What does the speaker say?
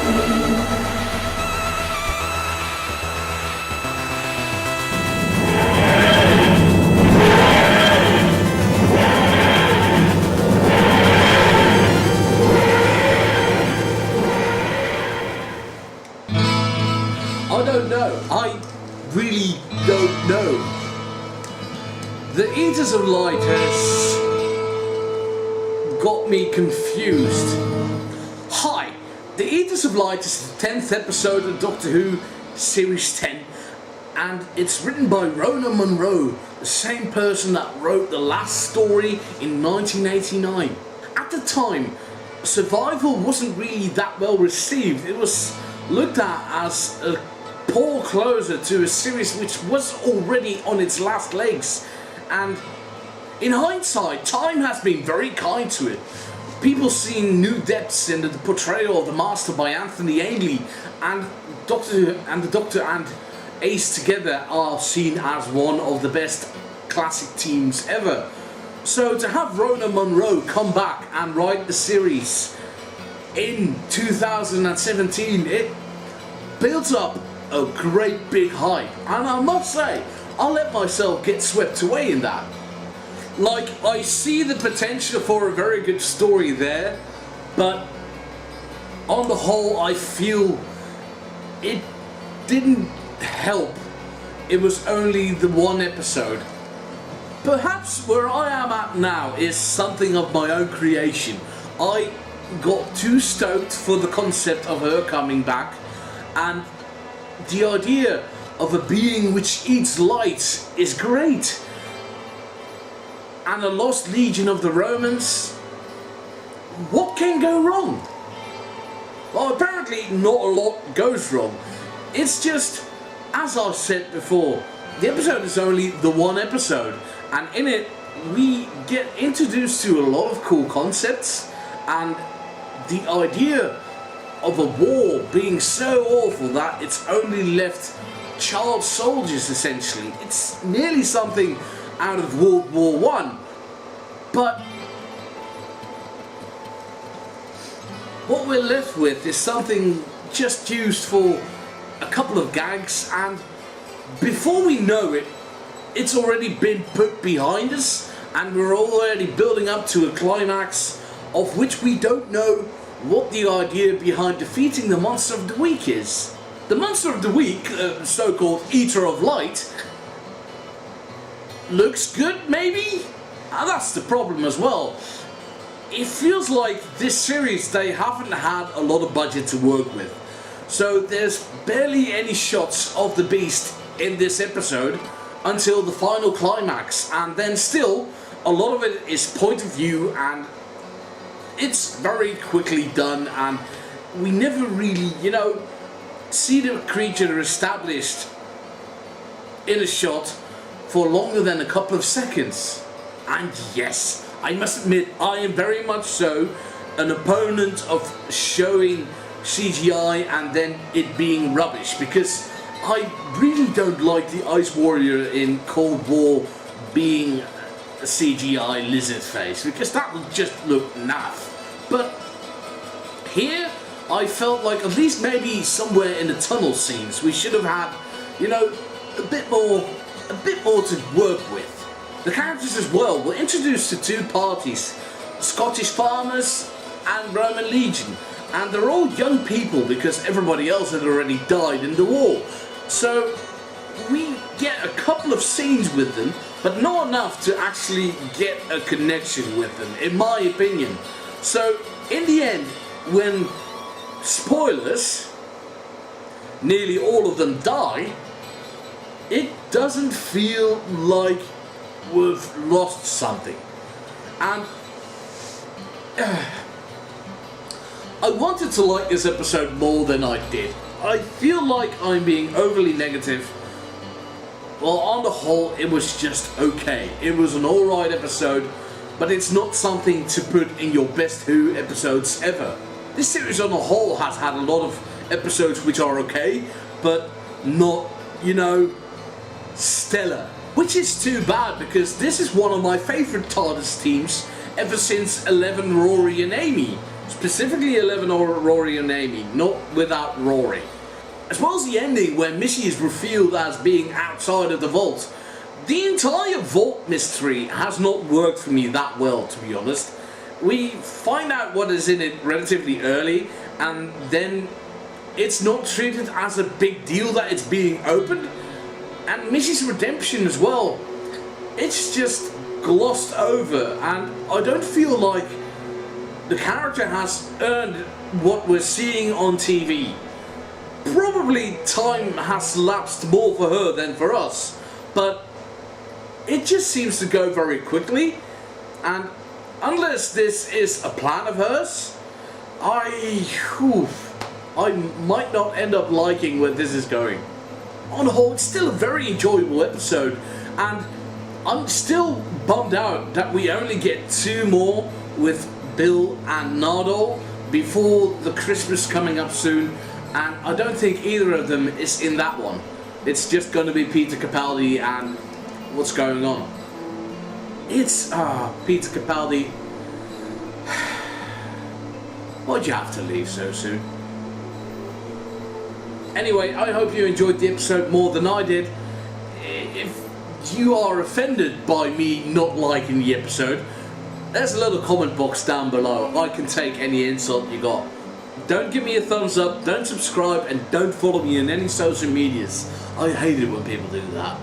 I don't know. I really don't know. The Eaters of Light has got me confused. Hi, The Eaters of Light is the 10th episode of Doctor Who Series 10, and it's written by Rona Munro, the same person that wrote the last story in 1989. At the time, Survival wasn't really that well received. It was looked at as a poor closer to a series which was already on its last legs, and in hindsight, time has been very kind to it. People seeing new depths in the portrayal of the Master by Anthony Ainley, and the Doctor and Ace together are seen as one of the best classic teams ever. So to have Rona Munro come back and write the series in 2017, it builds up a great big hype, and I must say, I'll let myself get swept away in that. Like, I see the potential for a very good story there, but on the whole I feel it didn't help. It was only the one episode. Perhaps where I am at now is something of my own creation. I got too stoked for the concept of her coming back, and the idea of a being which eats light is great. And a lost legion of the Romans, what can go wrong? Well, apparently not a lot goes wrong. It's just, as I said before, the episode is only the one episode, and in it we get introduced to a lot of cool concepts, and the idea of a war being so awful that it's only left child soldiers essentially. It's nearly something out of World War I, but what we're left with is something just used for a couple of gags, and before we know it, it's already been put behind us, and we're already building up to a climax of which we don't know what the idea behind defeating the Monster of the Week is. The Monster of the Week, so-called Eater of Light, looks good, maybe? And that's the problem as well. It feels like this series, they haven't had a lot of budget to work with. So there's barely any shots of the Beast in this episode until the final climax, and then still a lot of it is point of view, and it's very quickly done, and we never really, see the creature established in a shot for longer than a couple of seconds. And yes, I must admit, I am very much so an opponent of showing CGI and then it being rubbish, because I really don't like the Ice Warrior in Cold War being a CGI lizard face, because that would just look naff. But here I felt like at least maybe somewhere in the tunnel scenes we should have had, a bit more to work with. The characters as well were introduced to two parties, Scottish farmers and Roman Legion, and they're all young people because everybody else had already died in the war. So we get a couple of scenes with them, but not enough to actually get a connection with them, in my opinion. So in the end, when, spoilers, nearly all of them die, it doesn't feel like we've lost something. And I wanted to like this episode more than I did. I feel like I'm being overly negative. Well, on the whole, it was just okay. It was an alright episode, but it's not something to put in your best Who episodes ever. This series on the whole has had a lot of episodes which are okay, but not, stellar. Which is too bad, because this is one of my favourite TARDIS teams ever since 11 Rory and Amy. Specifically 11 or Rory and Amy, not without Rory. As well as the ending where Missy is revealed as being outside of the vault. The entire vault mystery has not worked for me that well, to be honest. We find out what is in it relatively early, and then it's not treated as a big deal that it's being opened. And Missy's redemption as well, it's just glossed over, and I don't feel like the character has earned what we're seeing on TV. Probably time has lapsed more for her than for us, but it just seems to go very quickly, and unless this is a plan of hers, I might not end up liking where this is going. On the whole, it's still a very enjoyable episode, and I'm still bummed out that we only get 2 more with Bill and Nardole before the Christmas coming up soon, and I don't think either of them is in that one. It's just going to be Peter Capaldi and what's going on. It's Peter Capaldi. Why'd you have to leave so soon? Anyway, I hope you enjoyed the episode more than I did. If you are offended by me not liking the episode, there's a little comment box down below. I can take any insult you got. Don't give me a thumbs up, don't subscribe, and don't follow me in any social medias. I hate it when people do that.